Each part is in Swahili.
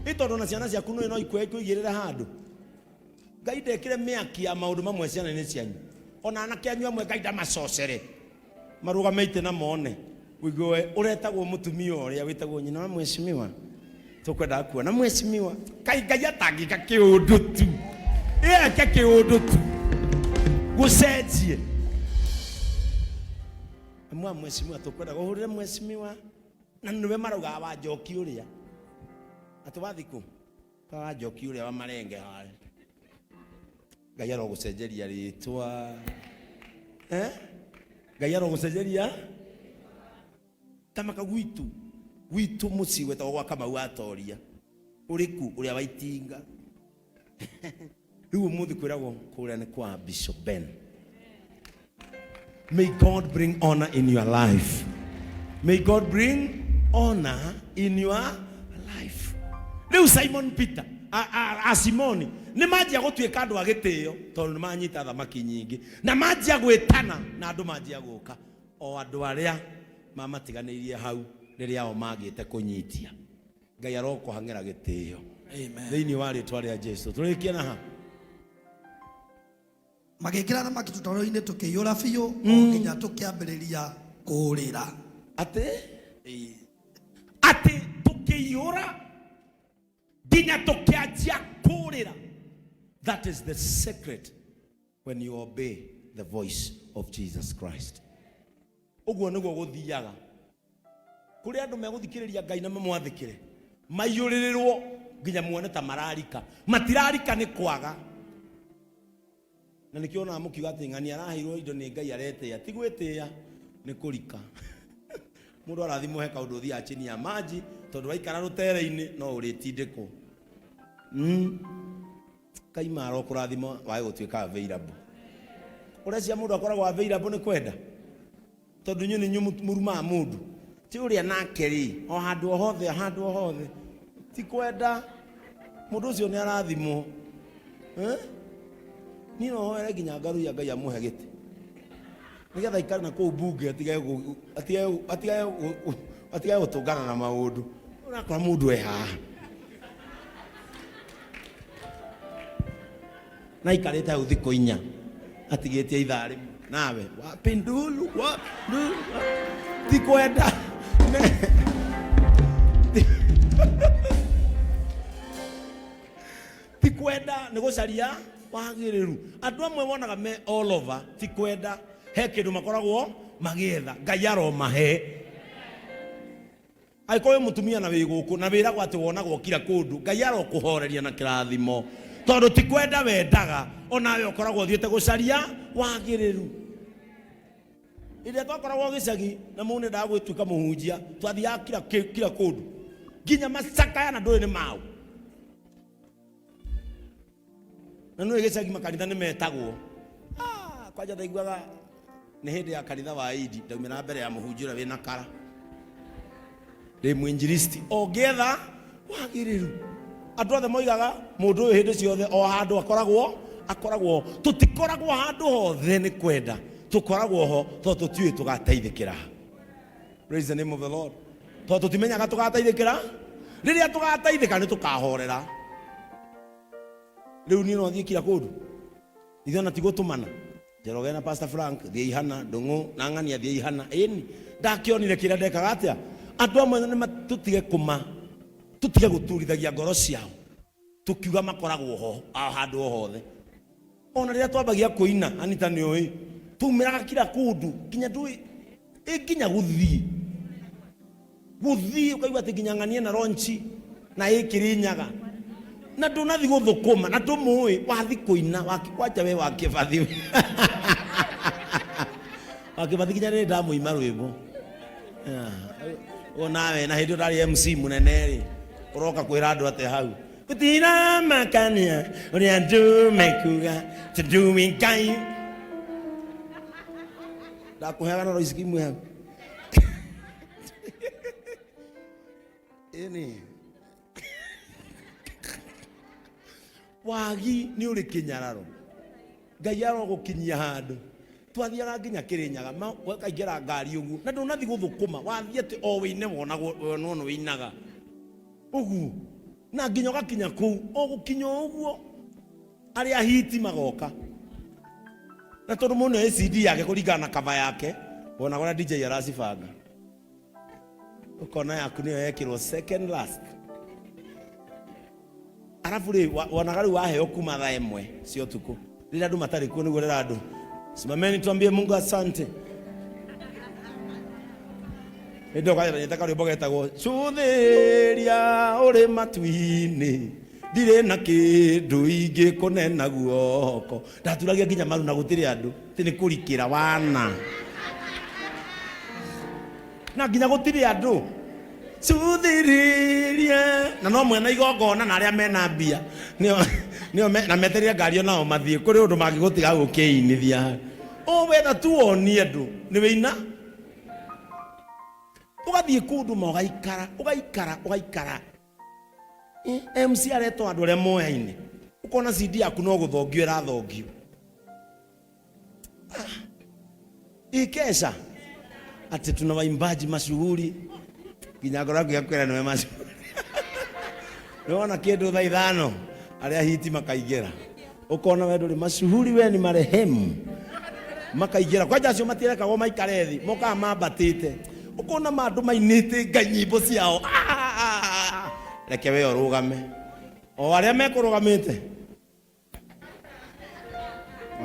itondo na ciana ciaku no ikwe kuigirira handu Ngai ndekire miaki ya maundu mamwe ciana ni cianyu ona anake anyu amwe Ngai ndamacocere marugamite na mone wigoe uretagwo mutumia uria witagwo nyina wa mweshimiwa tukwenda kuona mweshimiwa Ngai atangika kiundu tu eke kiundu tu gucenjie amwa mweshimiwa tukwenda guhurira mweshimiwa na niwe marauga wa njoki uria atubathiku wa njoki uria wa marenge hale Ngai arogucenjeria ritwa Ngai arogucenjeria tamaka gwitu muci wetagwo gwa Kamau atoria uriku uria waitinga riu muthi kwiragwo kuria ni kwa Bishop Ben. May God bring honor in your life. May God bring honor in your life. Riu Simon Peter Simoni ni majia gutuika andu agitio tondu manyita thamaki nyingi na majia gwitana na andu majia guka o andu aria mamatiganirie hau riria o magite kunyitia Ngai aroko hangera gitio. Amen. Thiini wa ritwa ria Jesu turikia na ha magikira na makitutoro-ini tukiyura biu nginya tukiambiriria kurira ati tukiyura nginya tukianjia kurira. That is the secret when you obey the voice of Jesus Christ. Uguo niguo guthiaga kuri andu meguthikiriria Ngai na mamwathikire mayuririrwo nginya muone ta mararika matirarika ni kwaga na nikiona mukiuga ati ng'ani arahirwo indo ni Ngai arete atigwitia ni kurika mundu arathimwo he kaundu thia chini ya maji tondu waikara rutere-ini no uritindiko Ngai maro kurathimo wae gutuika available urecia mundu akoragwo available ni kwenda tondu nyu ni muruma mundu ti uria nake ri o handu hothe ti kwenda mundu ucio ni arathimo ni no hoere nginya ngaru ya Ngai amuhe giti nigetha ikari na ku bunge atigae gutungana na maundu urakora mundu eha na ikarite au thiku 4 atigitie ithari nawe wapindulu ti kwenda ti kwenda ni gucaria wagiriru andu amwe wonaga me all over ti kwenda he kindu makoragwo magietha Ngai aromahe aikoe mutumia na wiguku na wiragwo ati wonagwo kira kundu Ngai arokuhoreria na kirathimo tondu ti kwenda wendaga onawe ukoragwo thiete gucaria wagiriru ile twakoragwo gicagi na mune ndagwituka muhunjia twathia kira kundu nginya macakaya na nduri ni mau na no gicagi makanitha ni metagwo kwaja ndaiguaga ni hindi ya kanitha wa Idi ndaumira mbere ya muhunjia wina kara ndi mwinjilisti ogetha wagiriru andu othe moigaga mundu uyu hindi ciothe o handu akoragwo tutikoragwo handu hothe ni kwenda tukoragwo ho to tutiui tugateithikira. Praise the name of the Lord. To tutimenyaga tugateithikira riria tugateithika ni tukahorera riu ni no thie kira kundu ithona tigutumana Jeroge na Pastor Frank thie ihana ndungu na ng'ania thie ihana ini ndakionire kira ndekaga atia andu amwe ni tutige tutige guturithagia ngoro ciao tukiuga makoragwo ho handu hothe ona riria twambagia kuina Anita ni oi tumiraga kira kundu kinya ndui ikinya guthii ukaigua ati nginya ng'anie na ronchi na ikirinyaga na ndunathi guthukuma na ndumui wathi kuina wakikwaja we wakibathi wakibathi kinya ni ndamuima rwimbo onawe na hindi ndari MC munene ri uroka kwira andu ate hau gutira makania uria ndu mekuga tindumi Ngai ndakuheaga no isikimu hau ini wagi ni uri kinyararo Ngai arogukinyia handu twathiaga nginya Kirinyaga kaingera ngari ugu na ndunathi guthukuma wathie ati o wine wonagwo no winaga ugu na nginya gakinya kuu ogukinya uguo ari ahiti magoka na tondu muno ACD yake kuringana na cover yake ona gora DJ aracibanga ukona yaku niyo yekirwo second last arafu ri wanaga riu waheo kuma thaa imwe cio tuku rira andu matari kuo niguo rira andu simameni tuambie Mungu asante ndio kaja nitaka rwimbo getagwo cuthiria uri matu-ini ndire na kindu ingi kunena guoko ndaturagia nginya maru na gutiri andu ti ni kurikira wana na nginya gutiri andu cuthiria na no mwena igongona na aria mena mbia nio na meteria ngari nao mathie kuri undu mangigutiga gukiinithia o wetha tuonie andu ni wina ugathie kundu ma ugaikara MC areto andu aria moyaine ukona CD yaku no guthongio irathongio ikesha ati tuna waimbaji mashuhuri nginya ngoro yaku yakwira niwe mashuhuri niona kindu thaa ithano aria hiti makaigera ukona we nduri mashuhuri we ni marehemu makaigera kwanja acio matirekagwo maikarethi moka mambatite ukona mandu mainite nganyimbo ciao reke we orugame o aria mekurugamite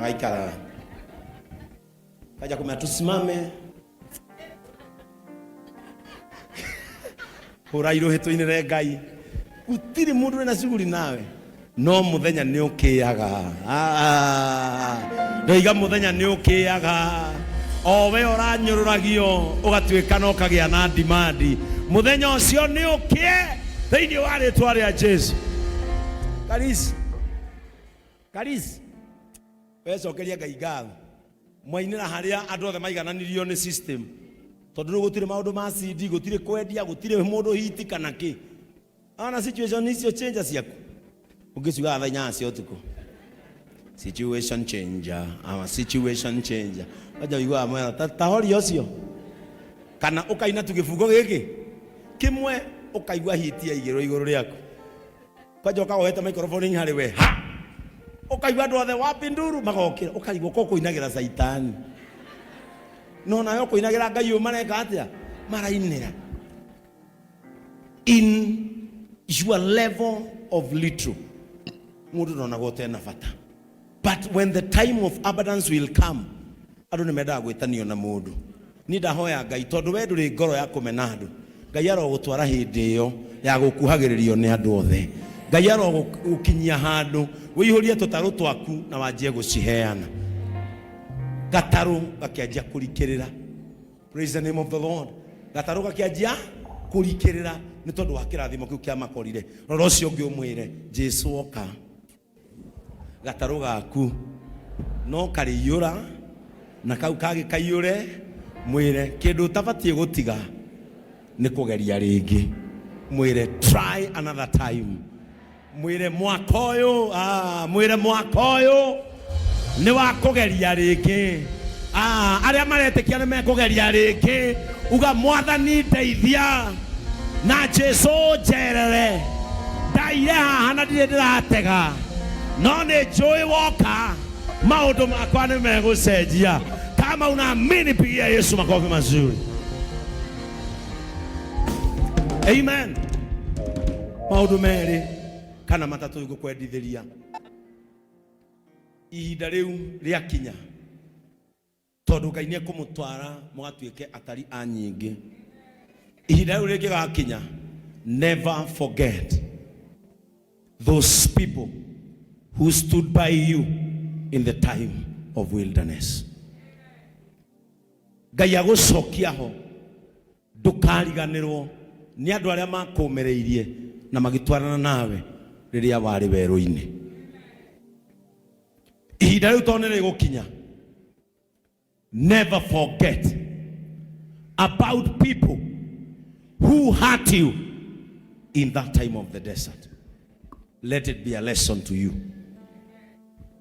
waikara kaja kumea tusimame hurairu hito-ini re Ngai gutiri mundu na shughuli nawe no muthenya ni ukiaga ndaiga muthenya ni ukiaga o we oranyururagio ugatwika no kagia na dimandi muthenya ucio ni ukie thiini wa ritwa ria Jesu Karis wecokeria Ngai ngatho mwainira haria andu othe maigananirio ni system tondu gutire maundu ma CD gutire kwendia gutire mundu hiti kana ki ana situation icio change ciaku ungiciuga thaa inya cia utuku situation changer ama situation changer aja igwa mwe tahori ocio kana ukaina tugifungo giki kimwe ukaigwa hiti ya igiro iguru riaku kwaja ukawoheta microphone hari we ukaigwa andu othe wapi nduru magokira ukaigwa koko inagira saitani no nayo kuinagira Ngai umareka atia marainira in your level of little mundu nona gote na fata but when the time of abundance will come andu ni mendaga gwitanio na mundu ni ndahoya Ngai tondu we nduri ngoro ya kumena andu Ngai arogutwara hindi iyo ya gukuhagiririo ni andu othe Ngai arogukinyia handu wihurie tutaru twaku na wanjie guciheana gataru gakianjia kurikirira praise the name of the Lord gataru gakianjia kurikirira ni tondu wa kirathimo kiu kia makorire roro cio ngi umwire Jesu oka gataru gaku no kariyura na kau kage kayure mwire kindu tabatie gutiga ni kugeria ringi mwire try another time mwire mwakoyo mwire mwakoyo ni wa kugeria ringi aria maretekia ni mekugeria ringi uga mwathani ndeithia na Jesu njerere ndaire haha na ndire ndiratega no ni njui woka maundu makwa ni megucenjia kama unaamini pigia Yesu makofi mazuri amen maundu meri kana matatu igukwendithiria ihinda riu riakinya tondu Ngai ni kumutwara mugatuike atari anyingi ihinda riu rikigakinya never forget those people who stood by you in the time of wilderness Ngai agucokia ho ndukariganirwo ni andu aria makumereirie na magitwarana nawe riria wari weru-ini ihinda riu tondu rigukinya never forget about people who hurt you in that time of the desert. Let it be a lesson to you.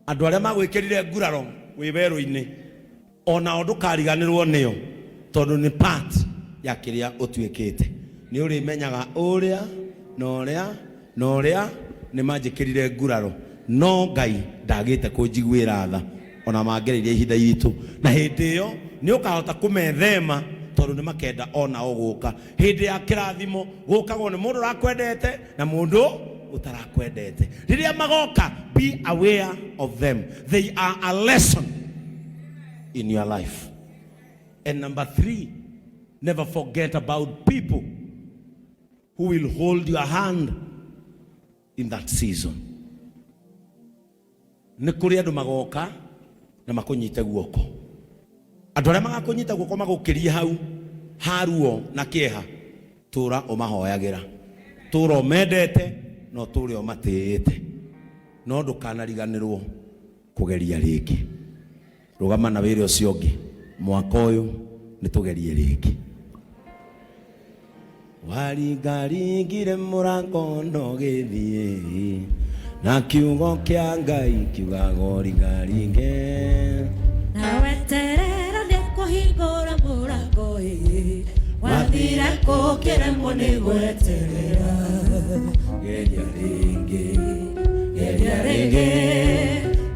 Andu aria magwikirire nguraro wi weru-ini ona undu kariganirwo niyo tondu ni part ya kiria utwikite ni uri menyaga uria no ria ni manjikirire nguraro no Ngai ndagite kunjiguira tha ona mangereire ihinda iritu na hindi yo ni ukahota kumethema tondu ni makenda ona oguka hindi ya kirathimo gukagwo ni mundu rakwendete na mundu utarakwendete riria magoka be aware of them. They are a lesson in your life. And number 3, never forget about people who will hold your hand in that season. Nikuri andu magoka na makunyite guoko. Andu aria magakunyita guoko magukirie hau haruo na kieha tura umahoyagira. Tura umendete no ture umatete. No ndukanariganirwo kugeria ringi. Rugama na wire ucio ungi mwaka uyu nitugerie ringi. Warigaringire murango no githie na kiugo kia Ngai kiugaga rigaringe na weterera nikuhingura murango wathira kukiremwo ni gweterera geria ringi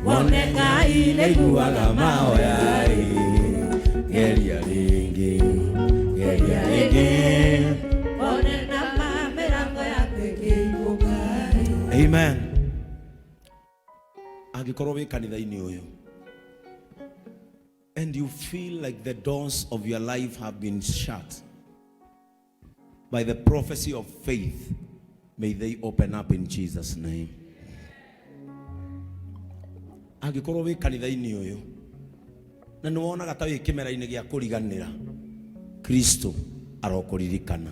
wone Ngai nĩaiguaga mahoya geria ringi wone na mĩrango yaku ĩkĩhingũka. Amen. Angikorwo wi kanitha-ini uyu and you feel like the doors of your life have been shut by the prophecy of faith, may they open up in Jesus' name. Angikorwo wi kanitha-ini uyu na ni wonaga ta wi kimera-ini gia kuriganira, Kristo arokuririkana.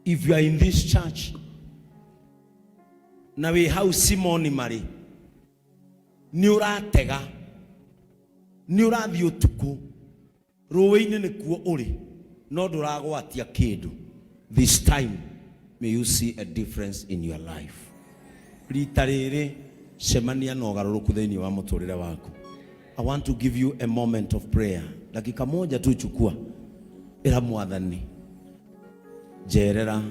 If you are in this church na we hau Simoni Mari ni uratega ni urathi utuku ruwe-ini nikuo uri no nduragwatia kindu, this time may you see a difference in your life. Rita riri semania na ugaruruku thiini wa muturire waku. I want to give you a moment of prayer. Dakika moja tu chukua ira Mwathani jerera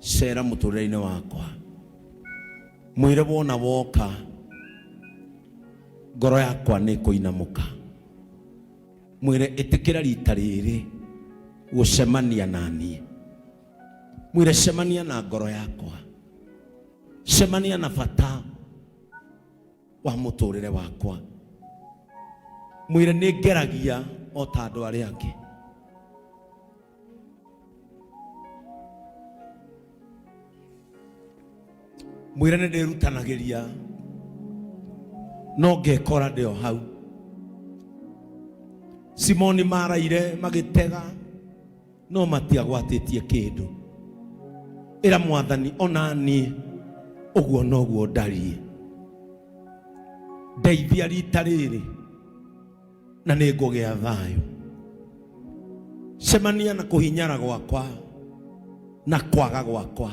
cera muturire-ini wakwa, mwire wona woka ngoro yakwa ni kuinamuka, mwire itikira rita riri gucemania nani, mwire cemania na ngoro yakwa, cemania na bata wa muturire wakwa, mwire ni ngeragia o ta andu aria angi. Mwire ni ndirutanagiria no ngekora ndio hau. Simoni maraire magitega no matiagwatitie kindu. Ira Mwathani ona ni uguo noguo ndarie, ndeithia rita riri na ningugia thayo. Cemania na kuhinyara gwakwa na kwaga gwakwa.